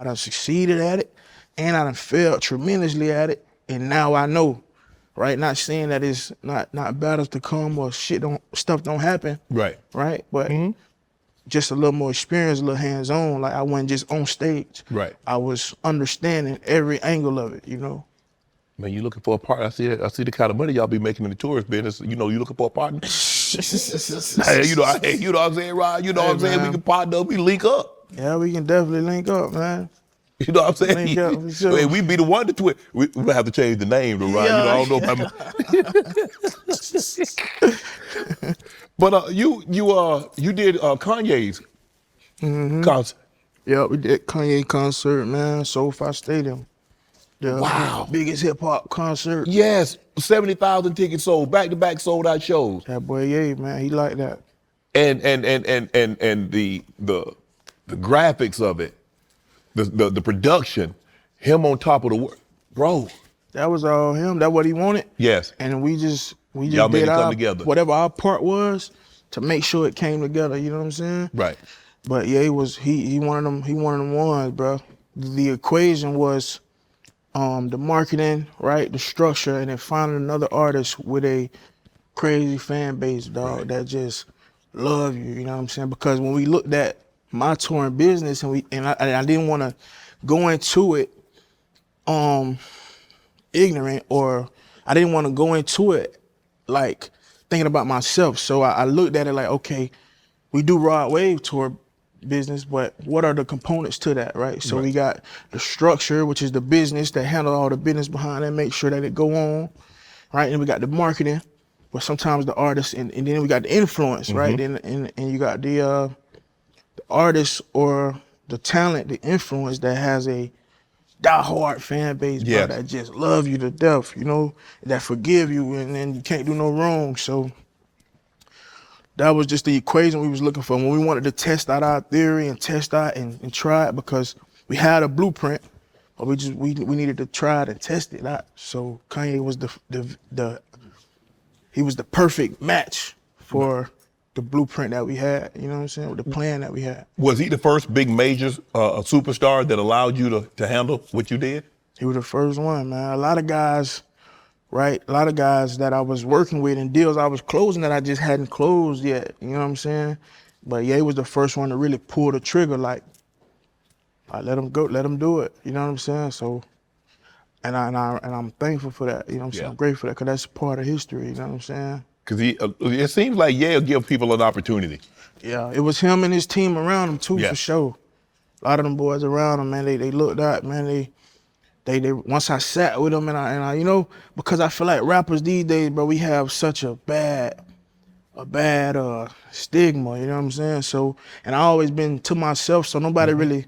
done succeeded at it, and I done failed tremendously at it, and now I know, right? Not saying that it's not battles to come or stuff don't happen, right? But just a little more experience, a little hands-on. Like I wasn't just on stage, Right. I was understanding every angle of it, you know. Man, you looking for a partner? I see the kind of money y'all be making in the tourist business. You know, you looking for a partner? Hey, you know what I'm saying, Rod? You know what I'm saying? We can partner up, we link up. Yeah, we can definitely link up, man. You know what I'm saying? Link up for sure. Hey, we be the one to twit. We have to change the name to Rod. You know, I don't know about But you did Kanye's concert. Yeah, we did Kanye concert, man. SoFi Stadium. Wow. Biggest hip hop concert. Yes, 70,000 tickets sold, back-to-back sold out shows. That boy, yeah, man, he like that. And the graphics of it, the production, him on top of the world, bro. That was all him. That what he wanted. Yes. And we just Y'all made did it come together. Whatever our part was to make sure it came together. You know what I'm saying? Right. But yeah, he one of them. He one of them ones, bro. The equation was the marketing, right, the structure, and then finding another artist with a crazy fan base, dog, right. that just love you. You know what I'm saying? Because when we looked at my touring business, and I didn't want to go into it ignorant, or I didn't want to go into it like thinking about myself. So I looked at it like, okay, we do Rod Wave tour business, but what are the components to that, right? So we got the structure, which is the business that handle all the business behind it, make sure that it go on, right? And we got the marketing, but sometimes the artists, and then we got the influence, right? And you got the artist or the talent, the influence that has a diehard fan base, bro, that just love you to death, you know, that forgive you, and then you can't do no wrong. So that was just the equation we was looking for when we wanted to test out our theory and test out and try it, because we had a blueprint, but we needed to try it and test it out. So Kanye was he was the perfect match for the blueprint that we had, you know what I'm saying, with the plan that we had. Was he the first big major superstar that allowed you to handle what you did? He was the first one, man. A lot of guys, right? A lot of guys that I was working with and deals I was closing that I just hadn't closed yet, you know what I'm saying? But yeah, he was the first one to really pull the trigger, like let him go, let him do it, you know what I'm saying? So, and I'm thankful for that, you know what I'm saying? I'm grateful for that, because that's part of history, you know what I'm saying? Because it seems like Yale give people an opportunity. Yeah, it was him and his team around him too, for sure. A lot of them boys around him, man, they looked out, man, they once I sat with them, and I you know, because I feel like rappers these days, bro, we have such a bad stigma, you know what I'm saying? So, and I always been to myself, so nobody really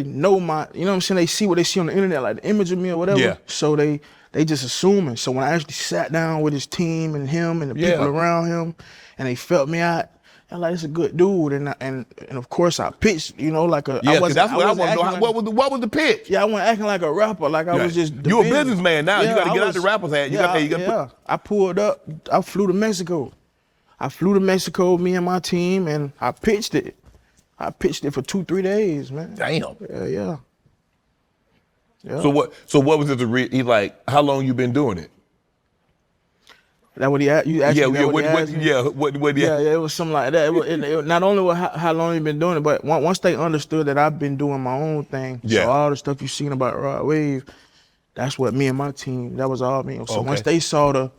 know my, you know what I'm saying? They see what they see on the internet, like the image of me or whatever. Yeah. So they just assuming. So when I actually sat down with his team and him and the people around him, and they felt me out, I'm like, it's a good dude, and of course I pitched, you know, like a. Yeah, that's what I want to know. What was the pitch? Yeah, I wasn't acting like a rapper, like I was just. You a businessman now. You got to get out the rapper's hat. I pulled up. I flew to Mexico. Me and my team, and I pitched it. I pitched it for 2-3 days, man. Damn. Yeah. So what was it? He's like, how long you been doing it? That what he asked? You asked me what he asked me? Yeah, it was something like that. It not only was how long he been doing it, but once they understood that I've been doing my own thing, so all the stuff you seen about Rod Wave, that's what me and my team, that was all me. So once they saw the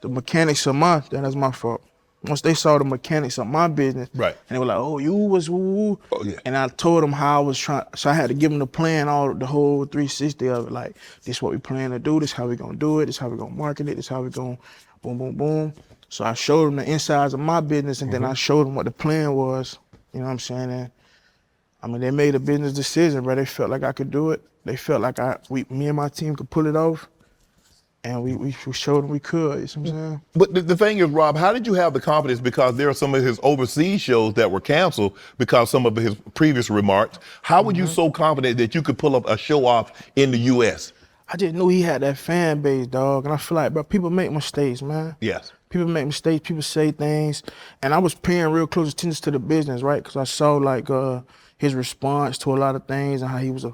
mechanics of that's my fault. Once they saw the mechanics of my business, and they were like, "Oh, you was woo," and I told them how I was trying. So I had to give them the plan, the whole 360 of it. Like, this is what we plan to do. This is how we gonna do it. This is how we gonna market it. This is how we gonna boom, boom, boom. So I showed them the insides of my business, and then I showed them what the plan was. You know what I'm saying? And I mean, they made a business decision, bro. They felt like I could do it. They felt like me and my team could pull it off. And we showed him we could, you see what I'm saying? But the thing is, Rob, how did you have the confidence? Because there are some of his overseas shows that were canceled because some of his previous remarks. How were you so confident that you could pull up a show off in the U.S.? I just knew he had that fan base, dog. And I feel like, bro, people make mistakes, man. Yes. People make mistakes, people say things. And I was paying real close attention to the business, right? Because I saw, like, his response to a lot of things and how he was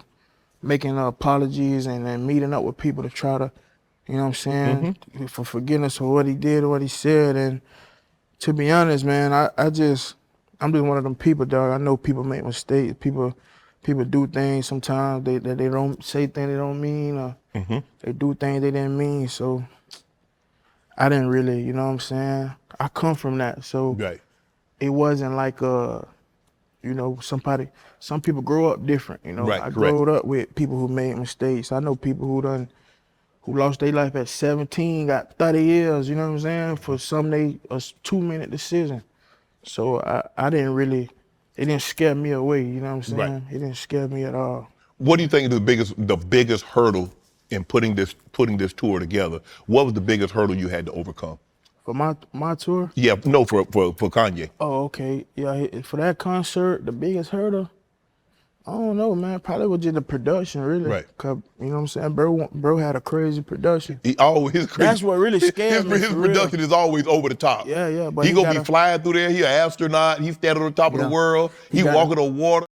making apologies and then meeting up with people to try to, you know what I'm saying, for forgiveness for what he did or what he said. And to be honest, man, I'm just one of them people, dog. I know people make mistakes. People do things sometimes that they don't say things they don't mean, or they do things they didn't mean. So I didn't really, you know what I'm saying? I come from that. So Right. it wasn't like you know, some people grow up different, you know. Right, I correct. grew up with people who made mistakes. I know people who lost their life at 17, got 30 years, you know what I'm saying, for a 2-minute decision. So I didn't really, it didn't scare me away, you know what I'm saying? Right. It didn't scare me at all. What do you think is the biggest hurdle in putting this tour together? What was the biggest hurdle you had to overcome? For my tour? Yeah, no, for Kanye. Oh, okay. Yeah, for that concert, the biggest hurdle, I don't know, man. Probably was just the production, really. Right. 'Cause, you know what I'm saying? Bro had a crazy production. His crazy. That's what really scared me, His for real. production is always over the top. Yeah, but he he gonna be gotta- flying through there. He an astronaut. He standing on top of the Yeah. world. He He gotta- walking on water.